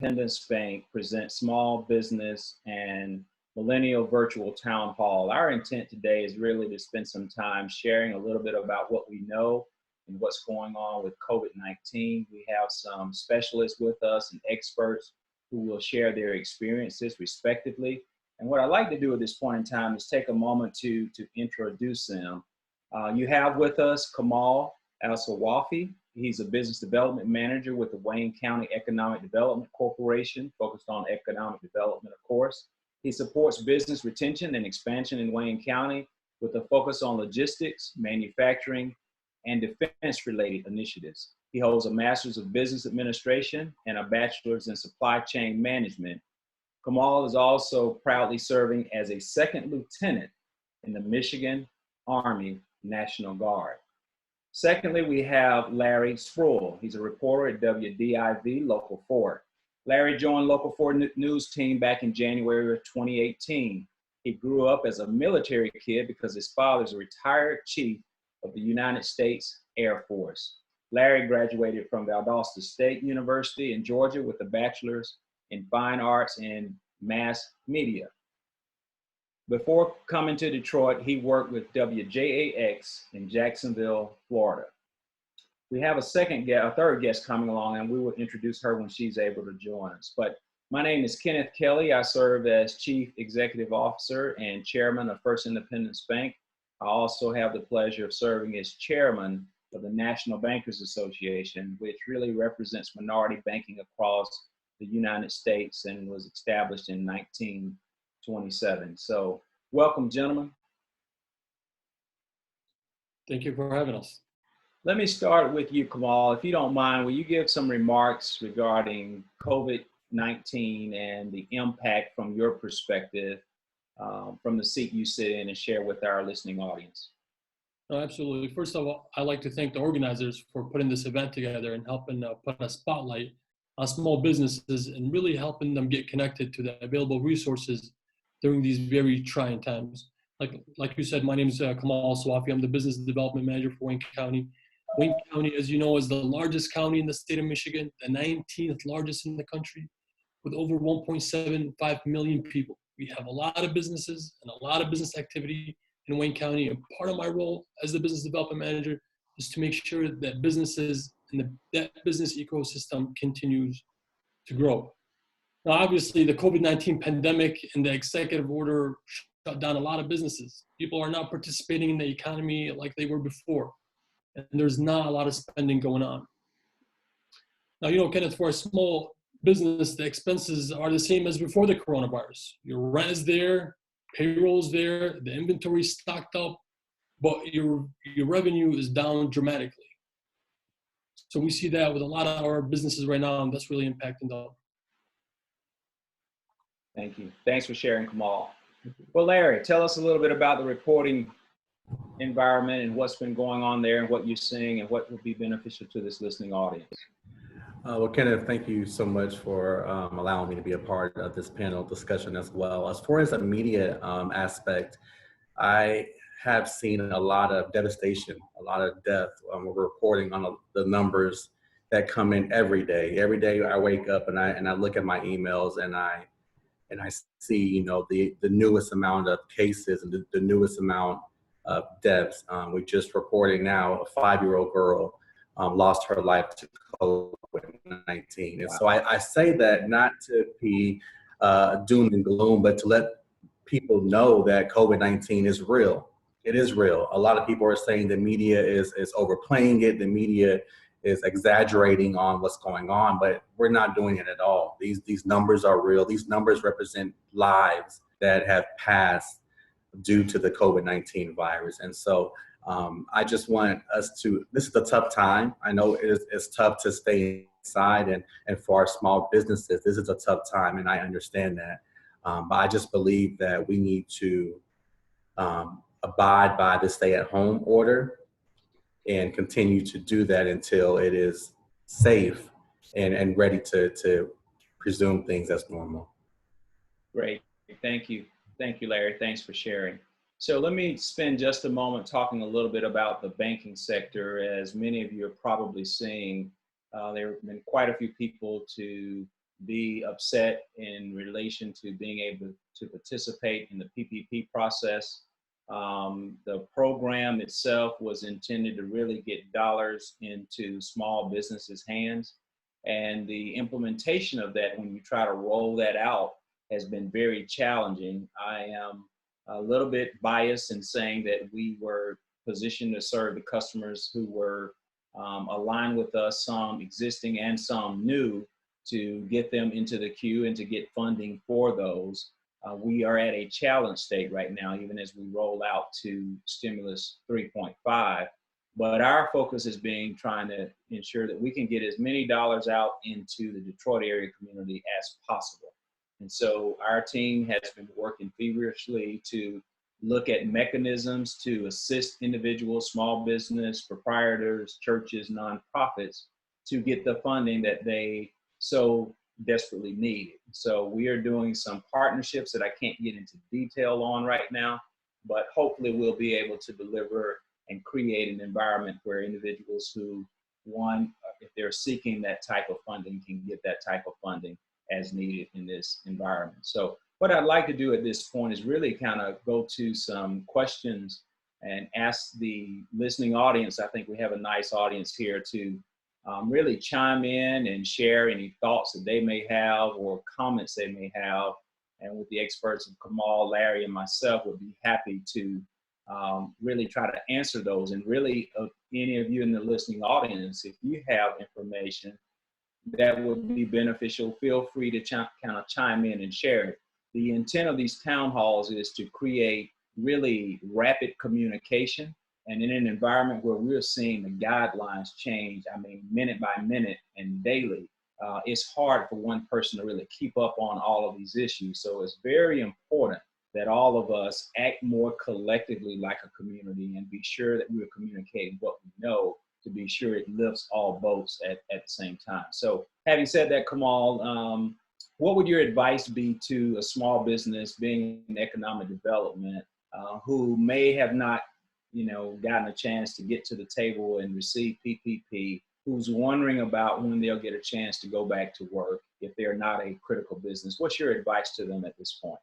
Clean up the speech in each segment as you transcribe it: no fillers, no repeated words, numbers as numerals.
Independence Bank presents Small Business and Millennial Virtual Town Hall. Our intent today is really to spend some time sharing a little bit about what we know and what's going on with COVID-19. We have some specialists with us and experts who will share their experiences respectively. And what I'd like to do at this point in time is take a moment to introduce them. You have with us Kamal Al-Sawafi. He's a business development manager with the Wayne County Economic Development Corporation, focused on economic development, of course. He supports business retention and expansion in Wayne County with a focus on logistics, manufacturing, and defense-related initiatives. He holds a Master's of Business Administration and a Bachelor's in Supply Chain Management. Kamal is also proudly serving as a second lieutenant in the Michigan Army National Guard. Secondly, we have Larry Sproul. He's a reporter at WDIV Local 4. Larry joined Local 4 News team back in January of 2018. He grew up as a military kid because his father is a retired chief of the United States Air Force. Larry graduated from Valdosta State University in Georgia with a bachelor's in fine arts and mass media. Before coming to Detroit, he worked with WJAX in Jacksonville, Florida. We have a third guest coming along, and we will introduce her when she's able to join us. But my name is Kenneth Kelly. I serve as Chief Executive Officer and Chairman of First Independence Bank. I also have the pleasure of serving as Chairman of the National Bankers Association, which really represents minority banking across the United States and was established in 1927. So welcome, gentlemen. Thank you for having us. Let me start with you, Kamal. If you don't mind, will you give some remarks regarding COVID-19 and the impact from your perspective, from the seat you sit in, and share with our listening audience? No, absolutely. First of all, I'd like to thank the organizers for putting this event together and helping put a spotlight on small businesses and really helping them get connected to the available resources during these very trying times. Like you said, my name is Kamal Al-Sawafi. I'm the Business Development Manager for Wayne County. Wayne County, as you know, is the largest county in the state of Michigan, the 19th largest in the country, with over 1.75 million people. We have a lot of businesses and a lot of business activity in Wayne County, and part of my role as the Business Development Manager is to make sure that businesses and that business ecosystem continues to grow. Now, obviously, the COVID-19 pandemic and the executive order shut down a lot of businesses. People are not participating in the economy like they were before, and there's not a lot of spending going on. Now, you know, Kenneth, for a small business, the expenses are the same as before the coronavirus. Your rent is there, payroll's there, the inventory is stocked up, but your revenue is down dramatically. So we see that with a lot of our businesses right now, and that's really impacting them. Thank you. Thanks for sharing, Kamal. Well, Larry, tell us a little bit about the reporting environment and what's been going on there and what you're seeing and what will be beneficial to this listening audience. Well, Kenneth, thank you so much for allowing me to be a part of this panel discussion as well. As far as the media aspect, I have seen a lot of devastation, a lot of death. We're reporting on the numbers that come in every day. Every day I wake up and I look at my emails and I see, you know, the newest amount of cases and the newest amount of deaths. We're just reporting now a 5-year-old girl lost her life to COVID-19. And so I say that not to be doom and gloom, but to let people know that COVID-19 is real. It is real. A lot of people are saying the media is overplaying it. The media is exaggerating on what's going on, but we're not doing it at all. These numbers are real. These numbers represent lives that have passed due to the COVID-19 virus. And so I just want us to, this is a tough time. I know it's tough to stay inside, and for our small businesses, this is a tough time, and I understand that. But I just believe that we need to abide by the stay-at-home order and continue to do that until it is safe and ready to resume things as normal. Great. Thank you. Thank you, Larry. Thanks for sharing. So let me spend just a moment talking a little bit about the banking sector. As many of you are probably seeing, there have been quite a few people to be upset in relation to being able to participate in the PPP process. The program itself was intended to really get dollars into small businesses' hands. And the implementation of that, when you try to roll that out, has been very challenging. I am a little bit biased in saying that we were positioned to serve the customers who were aligned with us, some existing and some new, to get them into the queue and to get funding for those. We are at a challenge state right now, even as we roll out to stimulus 3.5. But our focus is being trying to ensure that we can get as many dollars out into the Detroit area community as possible. And so our team has been working feverishly to look at mechanisms to assist individuals, small business, proprietors, churches, nonprofits to get the funding that they so desperately needed. So we are doing some partnerships that I can't get into detail on right now, but hopefully we'll be able to deliver and create an environment where individuals who, one, if they're seeking that type of funding, can get that type of funding as needed in this environment. So what I'd like to do at this point is really kind of go to some questions and ask the listening audience. I think we have a nice audience here to really chime in and share any thoughts that they may have or comments they may have. And with the experts of Kamal, Larry, and myself, would be happy to really try to answer those. And really, any of you in the listening audience, if you have information that would be beneficial, feel free to kind of chime in and share it. The intent of these town halls is to create really rapid communication. And in an environment where we're seeing the guidelines change, I mean, minute by minute and daily, it's hard for one person to really keep up on all of these issues. So it's very important that all of us act more collectively like a community and be sure that we're communicating what we know to be sure it lifts all boats at the same time. So having said that, Kamal, what would your advice be to a small business being in economic development who may have not gotten a chance to get to the table and receive PPP, who's wondering about when they'll get a chance to go back to work if they're not a critical business? What's your advice to them at this point?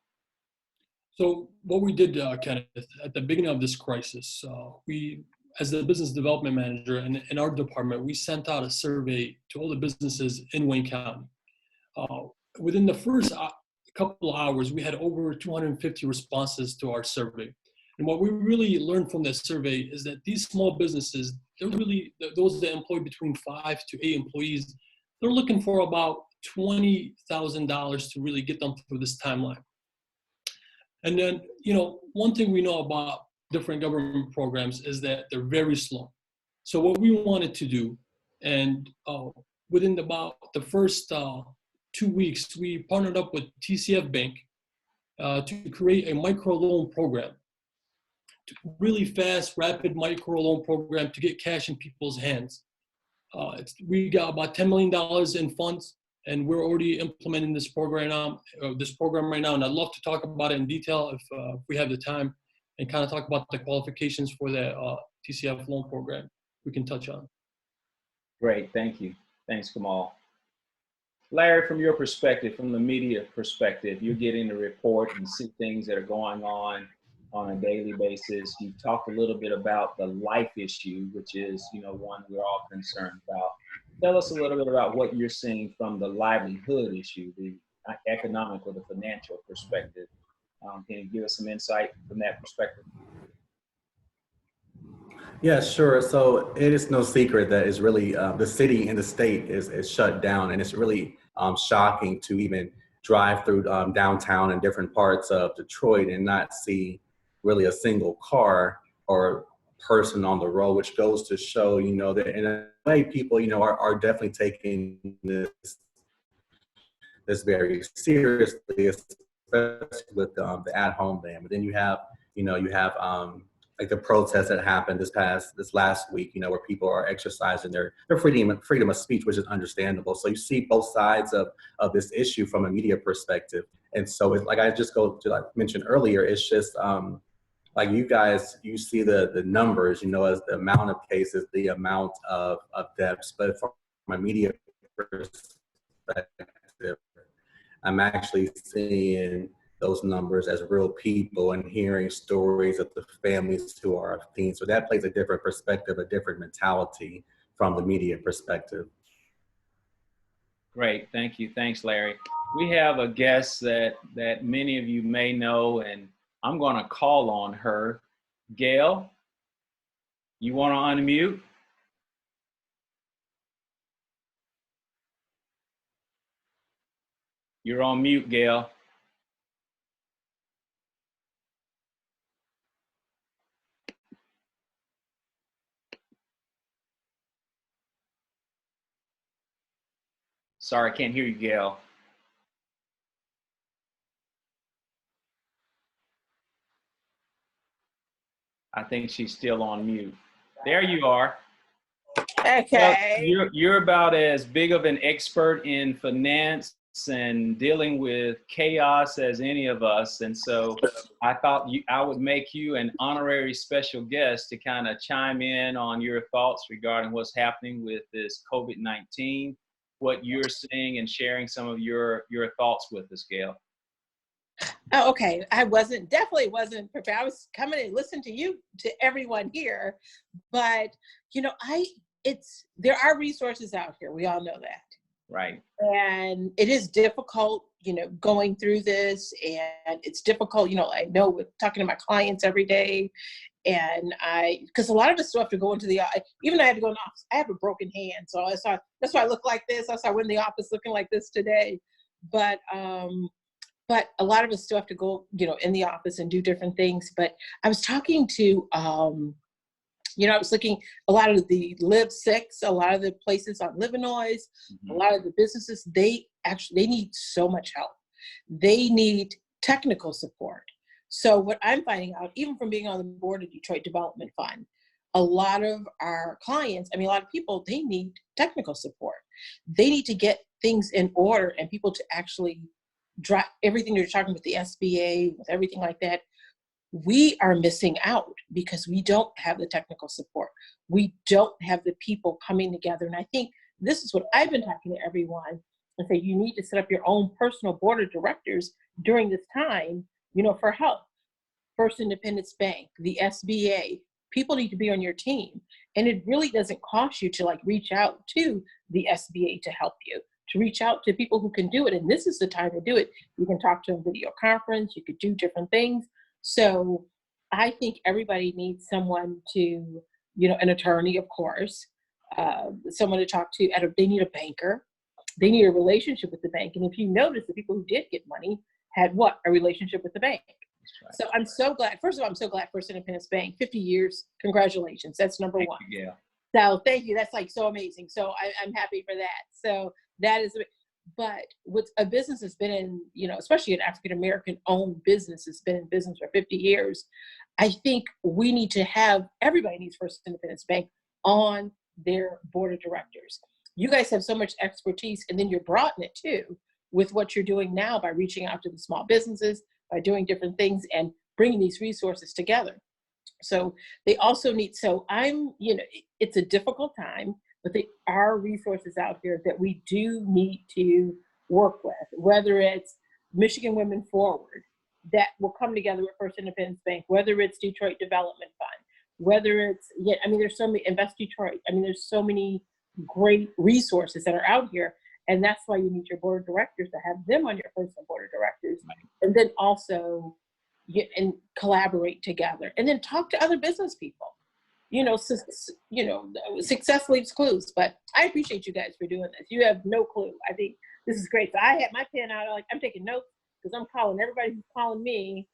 So what we did, Kenneth, at the beginning of this crisis, we, as the business development manager and in our department, we sent out a survey to all the businesses in Wayne County. Within the first couple of hours, we had over 250 responses to our survey. And what we really learned from that survey is that these small businesses, they're really, those that employ between 5 to 8 employees, they're looking for about $20,000 to really get them through this timeline. And then, one thing we know about different government programs is that they're very slow. So what we wanted to do, and within about the first 2 weeks, we partnered up with TCF Bank to create a microloan program, really fast, rapid microloan program to get cash in people's hands. We got about $10 million in funds, and we're already implementing this program right now. And I'd love to talk about it in detail if we have the time, and kind of talk about the qualifications for the TCF loan program we can touch on. Great, thank you. Thanks, Kamal. Larry, from your perspective, from the media perspective, you're getting the report and see things that are going on a daily basis. You talked a little bit about the life issue, which is, one we're all concerned about. Tell us a little bit about what you're seeing from the livelihood issue, the economic or the financial perspective. Can you give us some insight from that perspective? Yeah, sure. So it is no secret that it's really the city and the state is shut down, and it's really shocking to even drive through downtown and different parts of Detroit and not see really a single car or person on the road, which goes to show, that in a way people, are definitely taking this very seriously, especially with the at-home ban. But then you have like the protests that happened this last week, where people are exercising their freedom of speech, which is understandable. So you see both sides of this issue from a media perspective. And so it's like I just go to, like mentioned earlier, it's just like you guys, you see the numbers, as the amount of cases, the amount of deaths, but from a media perspective, I'm actually seeing those numbers as real people and hearing stories of the families who are affected. So that plays a different perspective, a different mentality from the media perspective. Great, thank you. Thanks, Larry. We have a guest that many of you may know, and I'm going to call on her. Gail, you want to unmute? You're on mute, Gail. Sorry, I can't hear you, Gail. I think she's still on mute. There you are. Okay. Well, you're about as big of an expert in finance and dealing with chaos as any of us. And so I thought I would make you an honorary special guest to kind of chime in on your thoughts regarding what's happening with this COVID-19, what you're seeing, and sharing some of your thoughts with us, Gail. Oh, okay. I definitely wasn't prepared. I was coming to listen to everyone here, but there are resources out here. We all know that. Right. And it is difficult, going through this, and it's difficult, I know with talking to my clients every day, and because a lot of us still have to go into even though I had to go in the office, I have a broken hand. So that's why I look like this. That's why I went in the office looking like this today. But a lot of us still have to go, in the office and do different things. But I was talking to, I was looking a lot of the Live Six, a lot of the places on Livernois, a lot of the businesses, they need so much help. They need technical support. So what I'm finding out, even from being on the board of Detroit Development Fund, a lot of our clients, a lot of people, they need technical support. They need to get things in order and people to actually drive everything you're talking about, the SBA, with everything like that. We are missing out because we don't have the technical support. We don't have the people coming together. And I think this is what I've been talking to everyone and say, you need to set up your own personal board of directors during this time, for help. First Independence Bank, the SBA, people need to be on your team. And it really doesn't cost you to reach out to the SBA to help you, to reach out to people who can do it. And this is the time to do it. You can talk to them video conference, you could do different things. So I think everybody needs someone to, an attorney, of course, someone to talk to. They need a banker. They need a relationship with the bank. And if you notice, the people who did get money had a relationship with the bank. Right. So I'm so glad. First of all, I'm so glad First Independence Bank, 50 years. Congratulations. That's number one. Yeah. So thank you. That's so amazing. So I'm happy for that. So that is, but with a business that's been in, especially an African-American owned business that's been in business for 50 years, I think we need to everybody needs First Independence Bank on their board of directors. You guys have so much expertise, and then you're broadening it too with what you're doing now by reaching out to the small businesses, by doing different things and bringing these resources together. So they also need, it's a difficult time, but there are resources out here that we do need to work with, whether it's Michigan Women Forward, that will come together with First Independence Bank, whether it's Detroit Development Fund, whether it's, there's so many, Invest Detroit. There's so many great resources that are out here. And that's why you need your board of directors, to have them on your personal board of directors. Right. And then also and collaborate together, and then talk to other business people. Success leaves clues, but I appreciate you guys for doing this. You have no clue. I think this is great. So I had my pen out, I'm taking notes because I'm calling everybody who's calling me,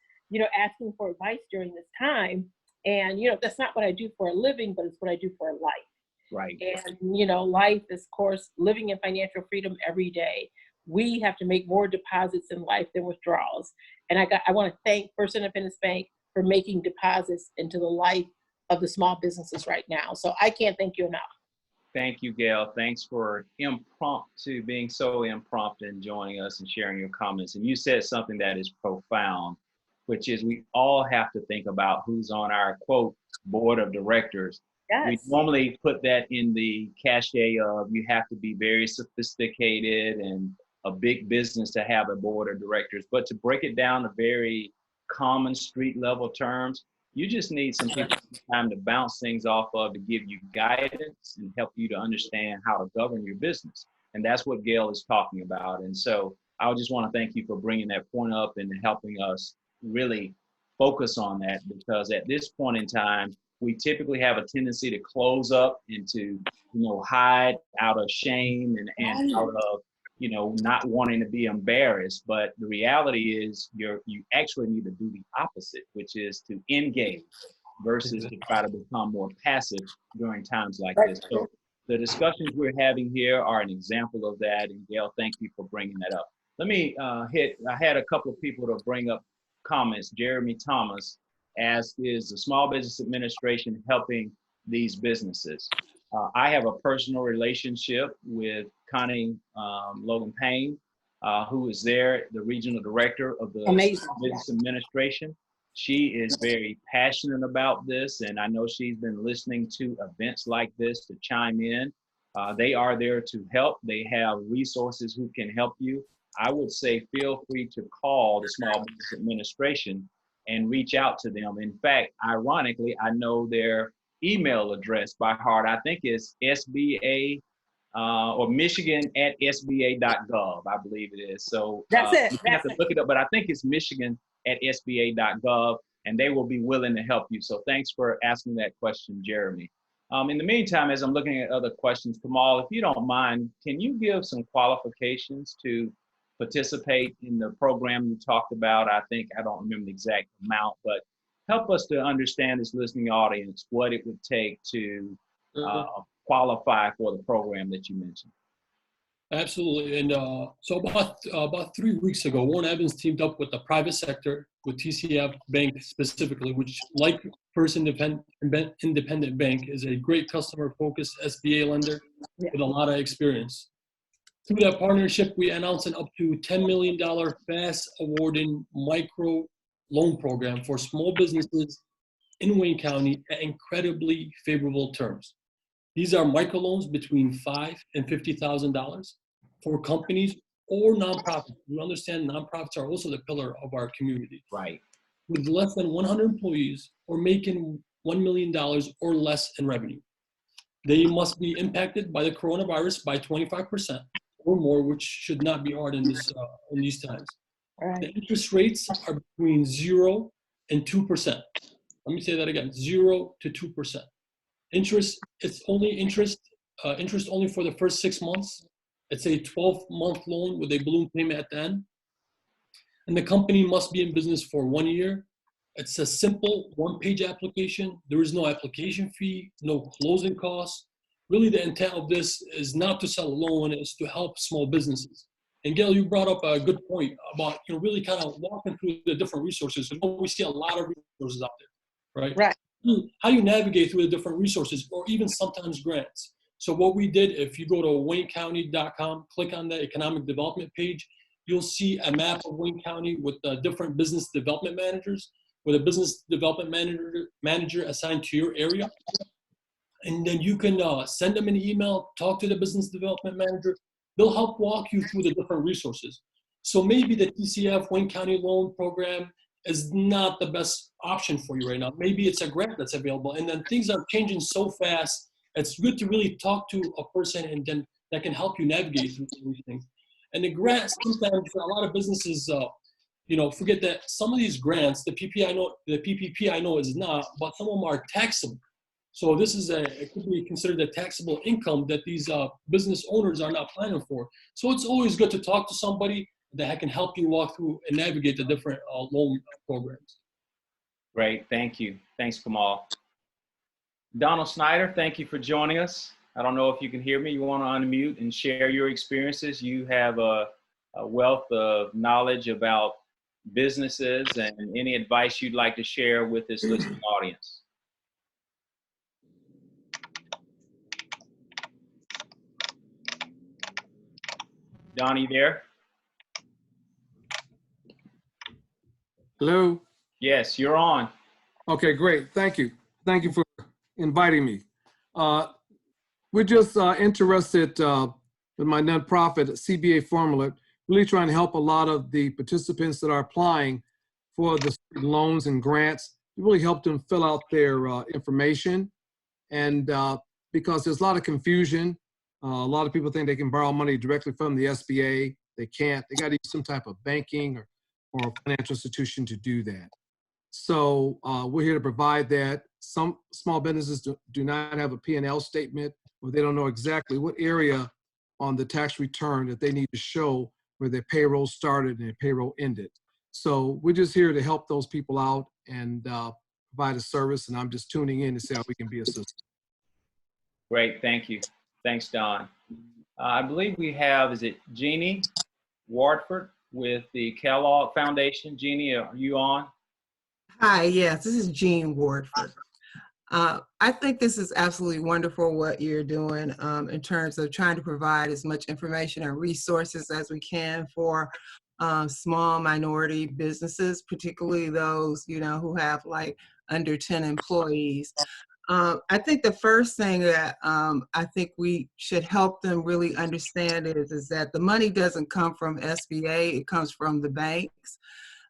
asking for advice during this time. And, that's not what I do for a living, but it's what I do for life. Right. And, life is, of course, living in financial freedom every day. We have to make more deposits in life than withdrawals. And I want to thank First Independence Bank for making deposits into the life of the small businesses right now. So I can't thank you enough. Thank you, Gail. Thanks for being so impromptu and joining us and sharing your comments. And you said something that is profound, which is we all have to think about who's on our, quote, board of directors. Yes. We normally put that in the cachet of you have to be very sophisticated and a big business to have a board of directors, but to break it down to very common street level terms, you just need some people time to bounce things off of, to give you guidance and help you to understand how to govern your business. And that's what Gail is talking about. And so I just want to thank you for bringing that point up and helping us really focus on that, because at this point in time, we typically have a tendency to close up and to, hide out of shame and out of, not wanting to be embarrassed. But the reality is you actually need to do the opposite, which is to engage versus to try to become more passive during times like this. So the discussions we're having here are an example of that. And Gail, thank you for bringing that up. Let me I had a couple of people to bring up comments. Jeremy Thomas asked, is the Small Business Administration helping these businesses? I have a personal relationship with Connie Logan Payne, who is there, the regional director of the Small Business Administration. She is very passionate about this, and I know she's been listening to events like this to chime in. They are there to help. They have resources who can help you. I would say feel free to call the Small Business Administration and reach out to them. In fact, ironically, I know their email address by heart. I think it's SBA or Michigan@sba.gov, I believe it is. So that's it. You have to look it up, but I think it's Michigan@sba.gov, and they will be willing to help you. So thanks for asking that question, Jeremy. In the meantime, as I'm looking at other questions, Kamal, if you don't mind, can you give some qualifications to participate in the program you talked about? I don't remember the exact amount, but help us to understand, this listening audience, what it would take to qualify for the program that you mentioned. Absolutely. And so about 3 weeks ago, Warren Evans teamed up with the private sector, with TCF Bank specifically, which, like First Independent Bank, is a great customer-focused SBA lender with a lot of experience. Through that partnership, we announced an up to $10 million fast awarding micro loan program for small businesses in Wayne County at incredibly favorable terms. These are microloans between $5,000 and $50,000 for companies or nonprofits. We understand nonprofits are also the pillar of our community. Right. With less than 100 employees or making $1 million or less in revenue. They must be impacted by the coronavirus by 25% or more, which should not be hard in these times. The interest rates are between 0 and 2%. Let me say that again, 0 to 2%. Interest, it's only interest only for the first 6 months. It's a 12-month loan with a balloon payment at the end. And the company must be in business for 1 year. It's a simple one-page application. There is no application fee, no closing costs. Really, the intent of this is not to sell a loan, it's to help small businesses. And Gail, you brought up a good point about really kind of walking through the different resources. We see a lot of resources out there, right? Right. How you navigate through the different resources, or even sometimes grants. So what we did, if you go to waynecounty.com, click on the economic development page, you'll see a map of Wayne County with different business development managers, with a business development manager assigned to your area. And then you can send them an email, talk to the business development manager. They'll help walk you through the different resources. So maybe the TCF Wayne County Loan Program is not the best option for you right now. Maybe it's a grant that's available. And then things are changing so fast. It's good to really talk to a person and then that can help you navigate through these things. And the grants, sometimes a lot of businesses, forget that some of these grants, the PPP I know is not, but some of them are taxable. So this is it could be considered a taxable income that these business owners are not planning for. So it's always good to talk to somebody that can help you walk through and navigate the different loan programs. Great, thank you. Thanks, Kamal. Donald Snyder, thank you for joining us. I don't know if you can hear me. You want to unmute and share your experiences. You have a wealth of knowledge about businesses and any advice you'd like to share with this listening audience. Donnie there? Hello? Yes, you're on. Okay, great. Thank you. Thank you for inviting me. We're just interested with my nonprofit CBA Formula. really trying to help a lot of the participants that are applying for the loans and grants. We really help them fill out their information. And because there's a lot of confusion, a lot of people think they can borrow money directly from the SBA. They can't. They got to use some type of banking or financial institution to do that. So we're here to provide that. Some small businesses do not have a P&L statement, or they don't know exactly what area on the tax return that they need to show where their payroll started and their payroll ended. So we're just here to help those people out and provide a service, and I'm just tuning in to see how we can be assisted. Great, thank you. Thanks, Don. I believe we have, is it Jeannie Wardford with the Kellogg Foundation? Jeannie, are you on? Hi, yes, this is Jean Wardford. I think this is absolutely wonderful what you're doing in terms of trying to provide as much information and resources as we can for small minority businesses, particularly those, who have like under 10 employees. I think the first thing that I think we should help them really understand is that the money doesn't come from SBA, it comes from the banks.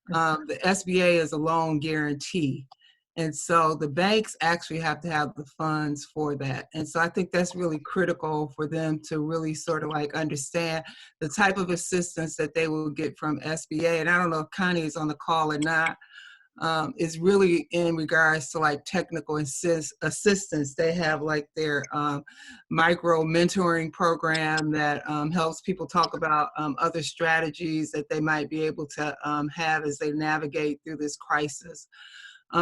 The SBA is a loan guarantee. And so the banks actually have to have the funds for that. And so I think that's really critical for them to really sort of like understand the type of assistance that they will get from SBA. And I don't know if Connie is on the call or not. Is really in regards to like technical assistance. They have like their micro mentoring program that helps people talk about other strategies that they might be able to have as they navigate through this crisis.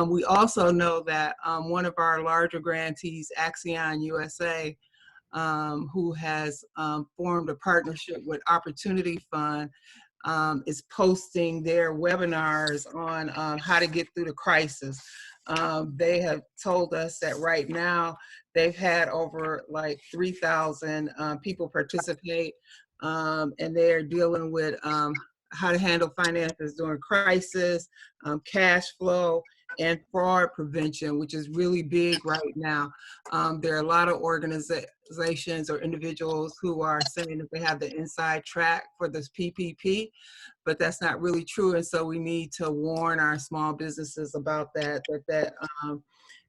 We also know that one of our larger grantees, Axion USA, who has formed a partnership with Opportunity Fund, is posting their webinars on how to get through the crisis. They have told us that right now they've had over like 3,000 people participate, and they're dealing with how to handle finances during crisis, cash flow, and fraud prevention, which is really big right now. There are a lot of organizations or individuals who are saying that they have the inside track for this PPP, but that's not really true. And so we need to warn our small businesses about that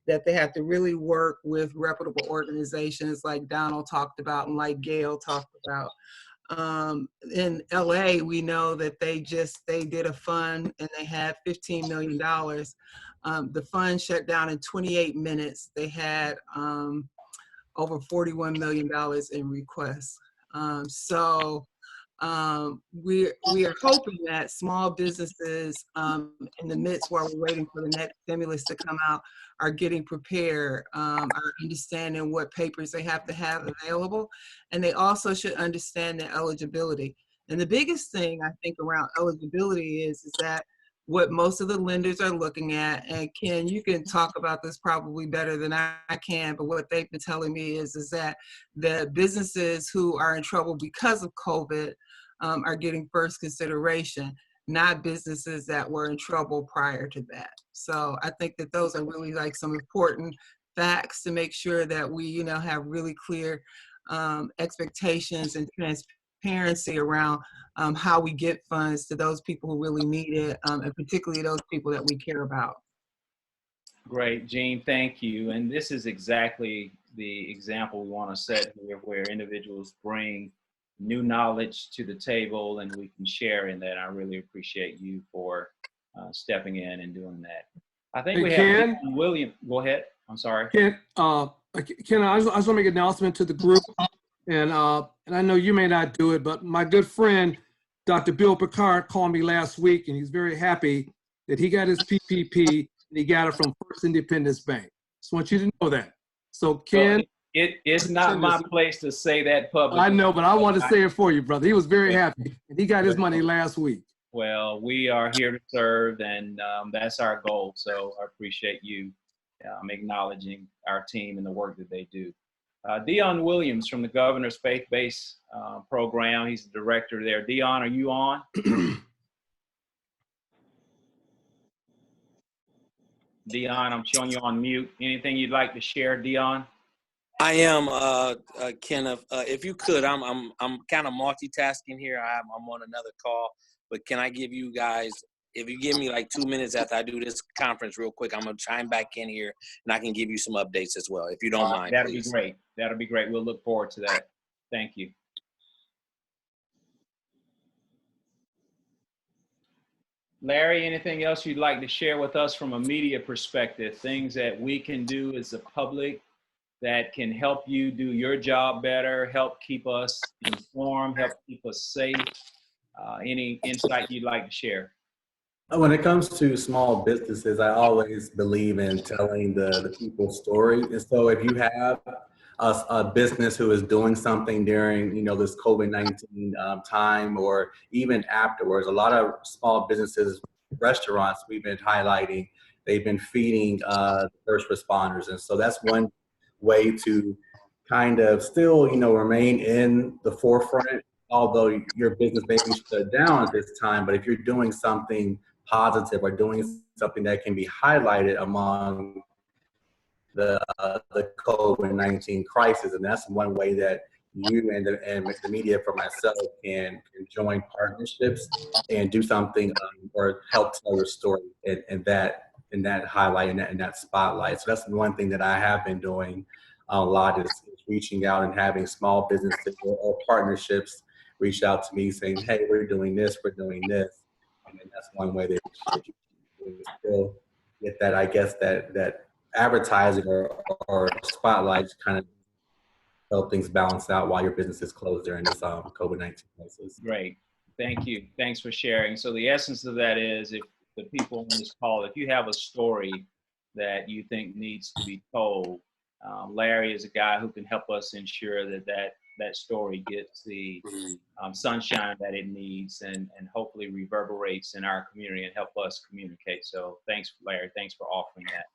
they have to really work with reputable organizations like Donald talked about and like Gail talked about. In LA, we know that they did a fund and they had $15 million. The fund shut down in 28 minutes. They had over $41 million in requests. We are hoping that small businesses in the midst while we're waiting for the next stimulus to come out are getting prepared, are understanding what papers they have to have available, and they also should understand their eligibility. And the biggest thing I think around eligibility is that what most of the lenders are looking at, and Ken, you can talk about this probably better than I can, but what they've been telling me is that the businesses who are in trouble because of COVID are getting first consideration, not businesses that were in trouble prior to that. So I think that those are really like some important facts to make sure that we, have really clear expectations and transparency around how we get funds to those people who really need it, and particularly those people that we care about. Great, Jean, thank you. And this is exactly the example we want to set here, where individuals bring new knowledge to the table and we can share in that. I really appreciate you for stepping in and doing that. I think we have William. Go ahead. I'm sorry. Ken, I just want to make an announcement to the group, and I know you may not do it, but my good friend, Dr. Bill Picard, called me last week, and he's very happy that he got his PPP and he got it from First Independence Bank. Just want you to know that. So, Ken. It's not my place to say that publicly. I know, but I want to say it for you, brother. He was very happy, and he got his money last week. Well, we are here to serve, and that's our goal. So I appreciate you acknowledging our team and the work that they do. Dion Williams from the Governor's Faith-Based Program. He's the director there. Dion, are you on? Dion, I'm showing you on mute. Anything you'd like to share, Dion? I am, Kenneth. If you could, I'm kind of multitasking here. I'm on another call, but can I give you guys, if you give me like 2 minutes after I do this conference real quick, I'm gonna chime back in here and I can give you some updates as well, if you don't mind. That'll please. be great. That'll be great. We'll look forward to that. Thank you. Larry, anything else you'd like to share with us from a media perspective? Things that we can do as the public that can help you do your job better, help keep us informed, help keep us safe? Any insight you'd like to share? When it comes to small businesses, I always believe in telling the people's story. And so if you have a business who is doing something during, this COVID-19 time, or even afterwards, a lot of small businesses, restaurants we've been highlighting, they've been feeding first responders. And so that's one way to kind of still, remain in the forefront, although your business may be shut down at this time. But if you're doing something positive or doing something that can be highlighted among the COVID-19 crisis, and that's one way that you and the media, for myself, can join partnerships and do something or help tell your story in that highlight and that spotlight. So that's one thing that I have been doing a lot, is reaching out and having small businesses or partnerships reach out to me saying, hey, we're doing this. And that's one way that you still get that, I guess, that advertising or spotlight to kind of help things balance out while your business is closed during this COVID-19 crisis. Great. Thank you. Thanks for sharing. So the essence of that is, if the people on this call, if you have a story that you think needs to be told, Larry is a guy who can help us ensure that story gets the sunshine that it needs, and hopefully reverberates in our community and help us communicate. So thanks, Larry. Thanks for offering that.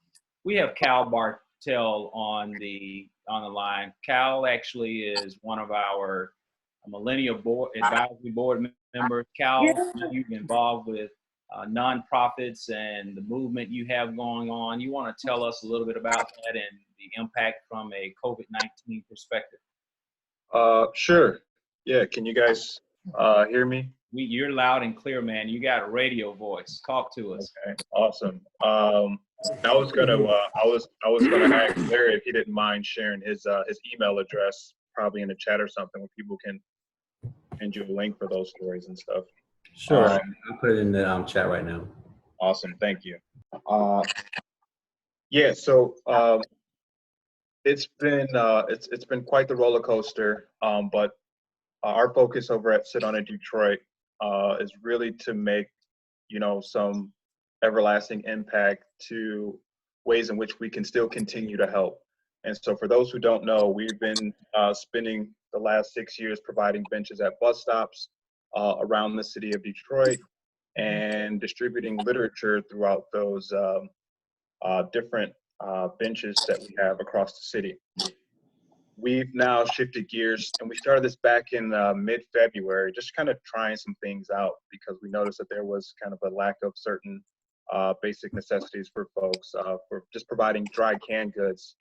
We have Cal Bartel on the line. Cal actually is one of our Millennial Advisory Board members. Cal, you've been involved with nonprofits and the movement you have going on. You want to tell us a little bit about that and the impact from a COVID-19 perspective? Sure. Yeah, can you guys hear me? You're loud and clear, man. You got a radio voice. Talk to us. Okay, awesome. I was gonna ask Larry if he didn't mind sharing his email address, probably in the chat or something, where people can send you a link for those stories and stuff. Sure, I'll put it in the chat right now. Awesome, thank you. Yeah, so it's been quite the roller coaster, but our focus over at Sit On in Detroit is really to make, some everlasting impact to ways in which we can still continue to help. And so for those who don't know, we've been spending the last 6 years providing benches at bus stops around the city of Detroit and distributing literature throughout those different benches that we have across the city. We've now shifted gears, and we started this back in mid-February, just kind of trying some things out because we noticed that there was kind of a lack of certain basic necessities for folks, for just providing dry canned goods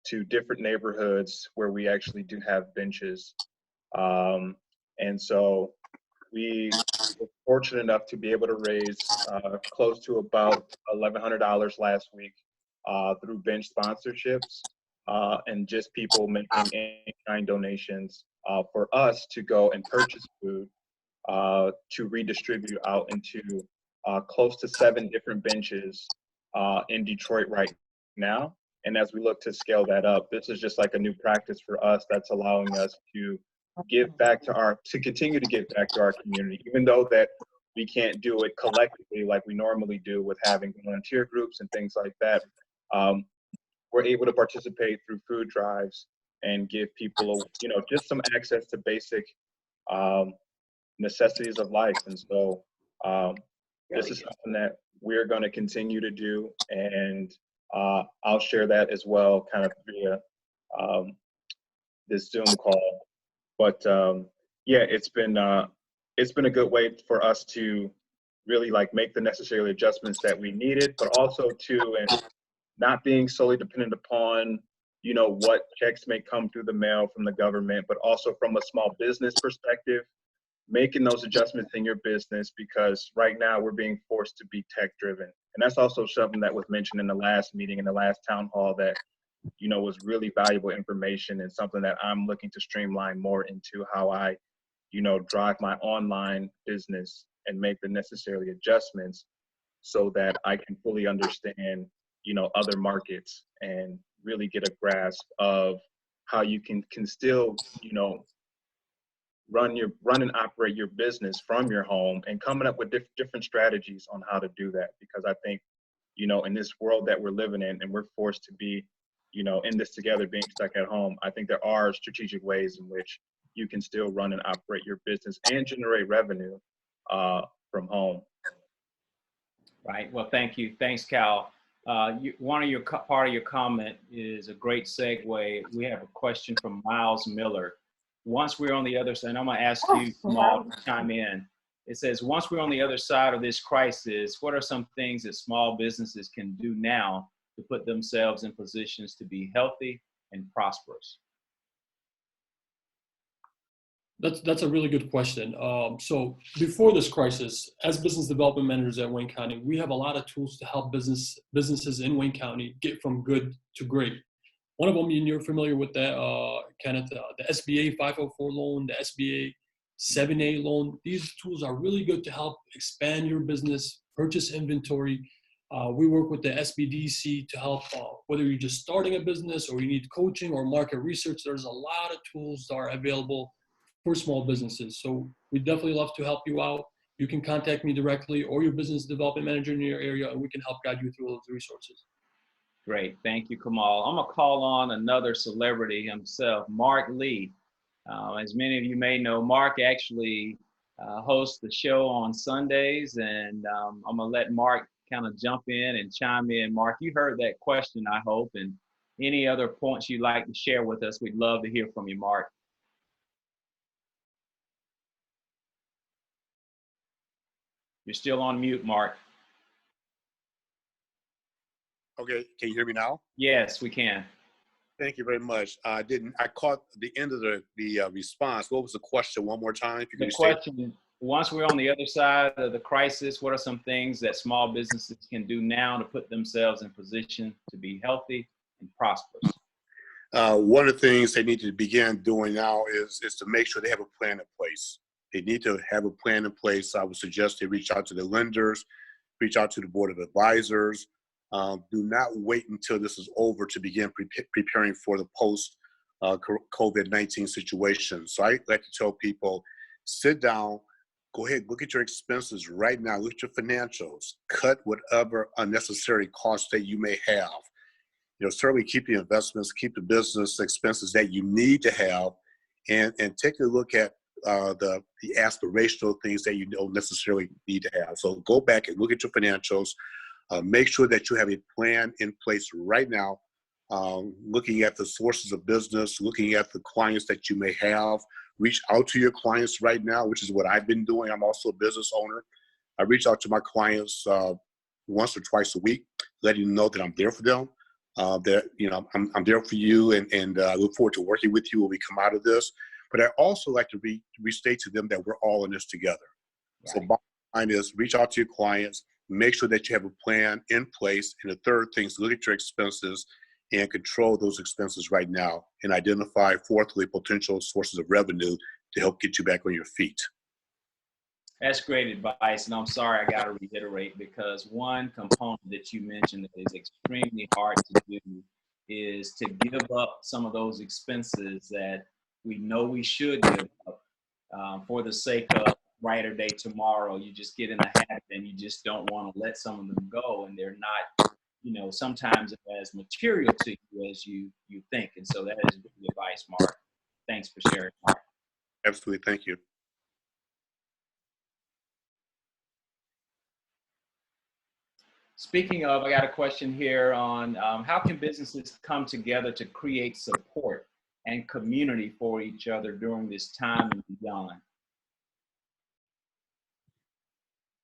to different neighborhoods where we actually do have benches. And so we were fortunate enough to be able to raise close to about $1,100 last week through bench sponsorships and just people making in-kind donations for us to go and purchase food to redistribute out into close to 7 different benches in Detroit right now. And as we look to scale that up, this is just like a new practice for us that's allowing us to give back to continue to give back to our community, even though that we can't do it collectively like we normally do with having volunteer groups and things like that. We're able to participate through food drives and give people, just some access to basic necessities of life. And so this is something that we're going to continue to do, and I'll share that as well, kind of via this Zoom call. But yeah, it's been a good way for us to really make the necessary adjustments that we needed, but also and not being solely dependent upon, you know, what checks may come through the mail from the government, but also from a small business perspective, making those adjustments in your business, because right now we're being forced to be tech driven. And that's also something that was mentioned in the last meeting, in the last town hall, that, you know, was really valuable information, and something that I'm looking to streamline more into how I, you know, drive my online business and make the necessary adjustments so that I can fully understand, you know, other markets and really get a grasp of how you can still, you know, run and operate your business from your home, and coming up with different strategies on how to do that. Because I think, you know, in this world that we're living in, and we're forced to be, you know, in this together, being stuck at home, I think there are strategic ways in which you can still run and operate your business and generate revenue from home. Right. Well, thank you. Thanks, Cal. One of your part of your comment is a great segue. We have a question from Miles Miller. Once we're on the other side, and I'm going to ask you, Kamal, to chime in. It says, once we're on the other side of this crisis, what are some things that small businesses can do now to put themselves in positions to be healthy and prosperous? That's a really good question. So before this crisis, as business development managers at Wayne County, we have a lot of tools to help businesses in Wayne County get from good to great. One of them, and you're familiar with that, Kenneth, the SBA 504 loan, the SBA 7A loan. These tools are really good to help expand your business, purchase inventory. We work with the SBDC to help, whether you're just starting a business or you need coaching or market research. There's a lot of tools that are available for small businesses. So we definitely love to help you out. You can contact me directly or your business development manager in your area, and we can help guide you through those resources. Great. Thank you, Kamal. I'm going to call on another celebrity himself, Mark Lee. As many of you may know, Mark actually hosts the show on Sundays, and I'm going to let Mark kind of jump in and chime in. Mark, you heard that question, I hope, and any other points you'd like to share with us, we'd love to hear from you, Mark. You're still on mute, Mark. Okay, can you hear me now? Yes, we can. Thank you very much. I caught the end of the response. What was the question one more time? If you The question, once we're on the other side of the crisis, what are some things that small businesses can do now to put themselves in position to be healthy and prosperous? One of the things they need to begin doing now is to make sure they have a plan in place. They need to have a plan in place. I would suggest they reach out to the lenders, reach out to the board of advisors. Do not wait until this is over to begin preparing for the post-COVID-19 situation. So I like to tell people, sit down, go ahead, look at your expenses right now, look at your financials, cut whatever unnecessary costs that you may have. You know, certainly keep the investments, keep the business expenses that you need to have, and take a look at the aspirational things that you don't necessarily need to have. So go back and look at your financials. Make sure that you have a plan in place right now, looking at the sources of business, looking at the clients that you may have. Reach out to your clients right now, which is what I've been doing. I'm also a business owner. I reach out to my clients once or twice a week, letting them know that I'm there for them, that, you know, I'm there for you, and I look forward to working with you when we come out of this. But I also like to restate to them that we're all in this together. Right. So bottom line is, reach out to your clients, make sure that you have a plan in place. And the third thing is look at your expenses and control those expenses right now, and identify, fourthly, potential sources of revenue to help get you back on your feet. That's great advice. And I'm sorry, I got to reiterate, because one component that you mentioned that is extremely hard to do is to give up some of those expenses that we know we should give up for the sake of brighter day tomorrow. You just get in the habit and you just don't want to let some of them go, and they're not, you know, sometimes as material to you as you think. And so that is good advice, Mark. Thanks for sharing, Mark. Absolutely. Thank you. Speaking of, I got a question here on how can businesses come together to create support and community for each other during this time and beyond?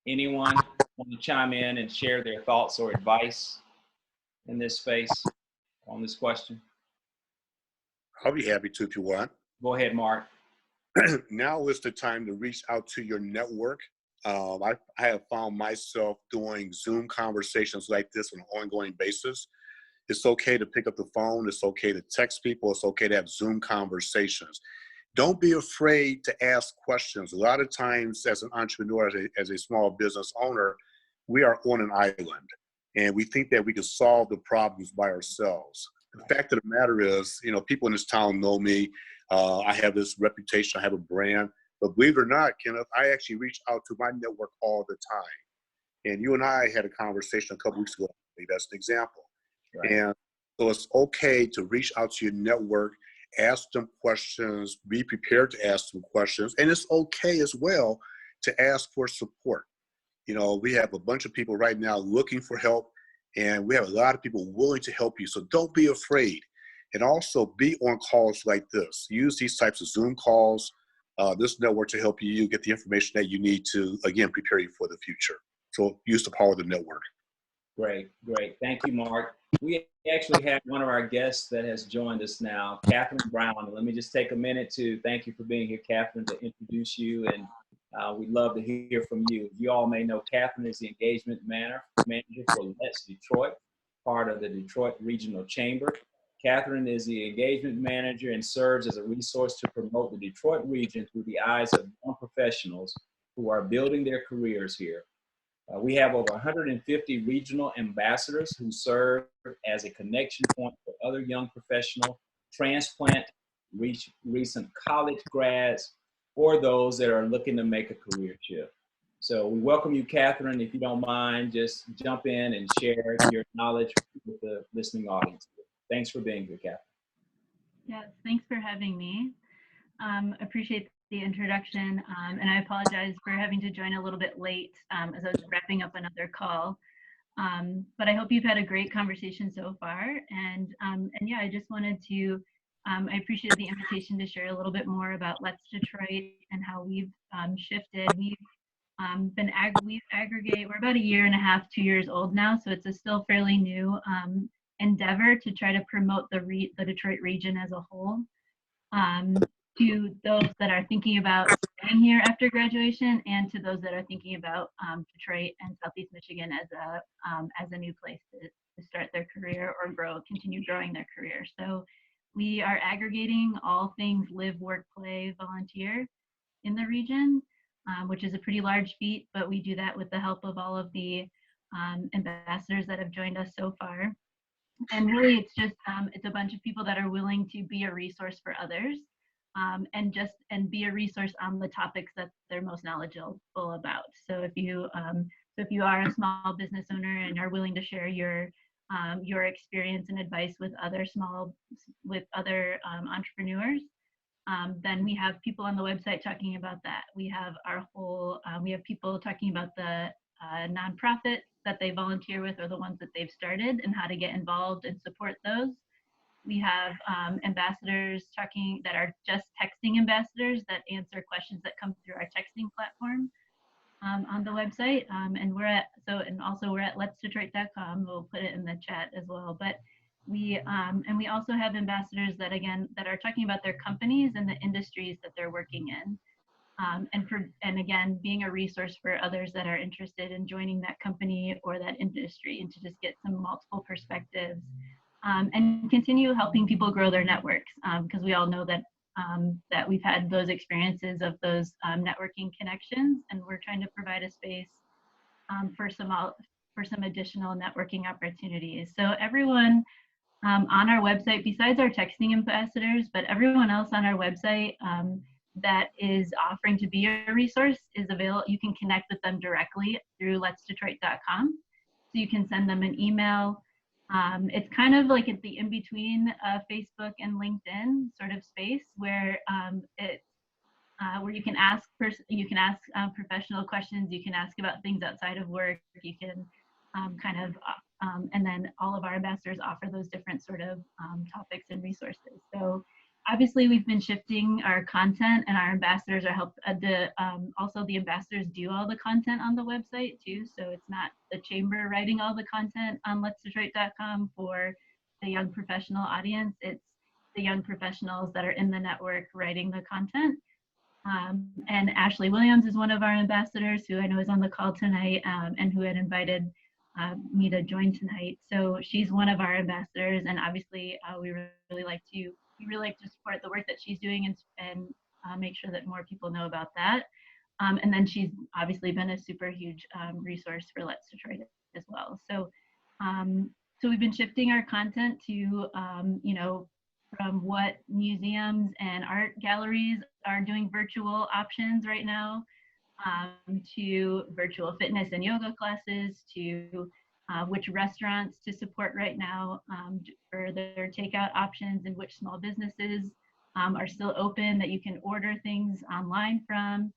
Anyone want to chime in and share their thoughts or advice in this space on this question? I'll be happy to if you want. Go ahead, Mark. Now is the time to reach out to your network. I have found myself doing Zoom conversations like this on an ongoing basis. It's okay to pick up the phone. It's okay to text people. It's okay to have Zoom conversations. Don't be afraid to ask questions. A lot of times as an entrepreneur, as a small business owner, we are on an island and we think that we can solve the problems by ourselves. The fact of the matter is, you know, people in this town know me. I have this reputation. I have a brand. But believe it or not, Kenneth, I actually reach out to my network all the time. And you and I had a conversation a couple weeks ago. That's an example. Right. And so it's okay to reach out to your network, ask them questions, be prepared to ask them questions. And it's okay as well to ask for support. You know, we have a bunch of people right now looking for help, and we have a lot of people willing to help you. So don't be afraid. And also be on calls like this. Use these types of Zoom calls, this network to help you get the information that you need to, again, prepare you for the future. So use the power of the network. Great, great. Thank you, Mark. We actually have one of our guests that has joined us now, Catherine Brown. Let me just take a minute to thank you for being here, Catherine, to introduce you, and we'd love to hear from you. You all may know Catherine is the engagement manager for Let's Detroit, part of the Detroit Regional Chamber. Catherine is the engagement manager and serves as a resource to promote the Detroit region through the eyes of young professionals who are building their careers here. We have over 150 regional ambassadors who serve as a connection point for other young professional, transplant, recent college grads, or those that are looking to make a career shift. So we welcome you, Catherine. If you don't mind, just jump in and share your knowledge with the listening audience. Thanks for being here, Catherine. Yes, thanks for having me. Appreciate the introduction, and I apologize for having to join a little bit late as I was wrapping up another call. But I hope you've had a great conversation so far. And yeah, I just wanted to, I appreciate the invitation to share a little bit more about Let's Detroit and how we've shifted. We've aggregate, we're about 1.5 years, 2 years old now, so it's a still fairly new endeavor to try to promote the Detroit region as a whole. To those that are thinking about staying here after graduation, and to those that are thinking about Detroit and Southeast Michigan as a new place to start their career or continue growing their career. So we are aggregating all things live, work, play, volunteer in the region, which is a pretty large feat, but we do that with the help of all of the ambassadors that have joined us so far. And really, it's just it's a bunch of people that are willing to be a resource for others, and be a resource on the topics that they're most knowledgeable about. So if you are a small business owner and are willing to share your experience and advice with other entrepreneurs, then we have people on the website talking about that. We have we have people talking about the nonprofit that they volunteer with, or the ones that they've started, and how to get involved and support those. We have ambassadors that are just texting ambassadors that answer questions that come through our texting platform on the website. And we're at letsdetroit.com. We'll put it in the chat as well. But we also have ambassadors that are talking about their companies and the industries that they're working in. And again, being a resource for others that are interested in joining that company or that industry, and to just get some multiple perspectives, and continue helping people grow their networks, because we all know that that we've had those experiences of those networking connections, and we're trying to provide a space for some additional networking opportunities. So everyone on our website, besides our texting ambassadors, but everyone else on our website that is offering to be a resource is available. You can connect with them directly through letsdetroit.com. So you can send them an email. It's kind of like at the in-between Facebook and LinkedIn sort of space where where you can ask professional questions. You can ask about things outside of work. You can and then all of our ambassadors offer those different sort of topics and resources. So obviously we've been shifting our content, and our ambassadors are also the ambassadors do all the content on the website too. So it's not the chamber writing all the content on letsdetroit.com for the young professional audience. It's the young professionals that are in the network writing the content. And Ashley Williams is one of our ambassadors who I know is on the call tonight, and who had invited me to join tonight. So she's one of our ambassadors, and obviously we really like to support the work that she's doing and make sure that more people know about that. And then she's obviously been a super huge resource for Let's Detroit as well. So so we've been shifting our content to you know, from what museums and art galleries are doing virtual options right now, to virtual fitness and yoga classes, to which restaurants to support right now for their takeout options, and which small businesses are still open that you can order things online from,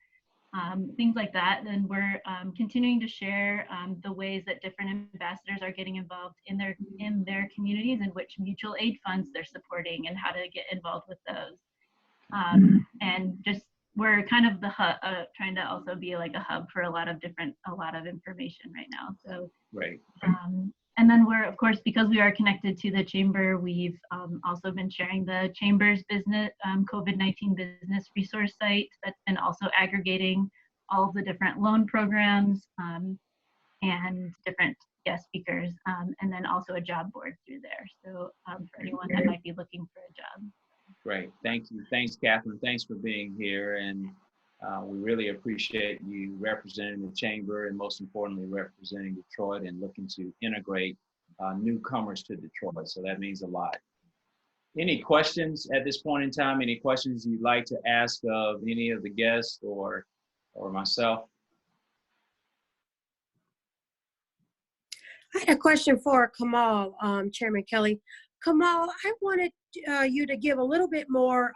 things like that. And we're continuing to share the ways that different ambassadors are getting involved in their communities, and which mutual aid funds they're supporting, and how to get involved with those. And just we're kind of the hub, trying to also be like a hub for a lot of information right now. So Right. And then we're, of course, because we are connected to the chamber, we've also been sharing the chamber's business COVID-19 business resource site that's been also aggregating all of the different loan programs and different guest speakers, and then also a job board through there. So for anyone that might be looking for a job. Great. Thank you. Thanks, Catherine. Thanks for being here. And we really appreciate you representing the chamber, and most importantly, representing Detroit and looking to integrate newcomers to Detroit. So that means a lot. Any questions at this point in time? Any questions you'd like to ask of any of the guests or myself? I had a question for Kamal, Chairman Kelly. Kamal, I wanted you to give a little bit more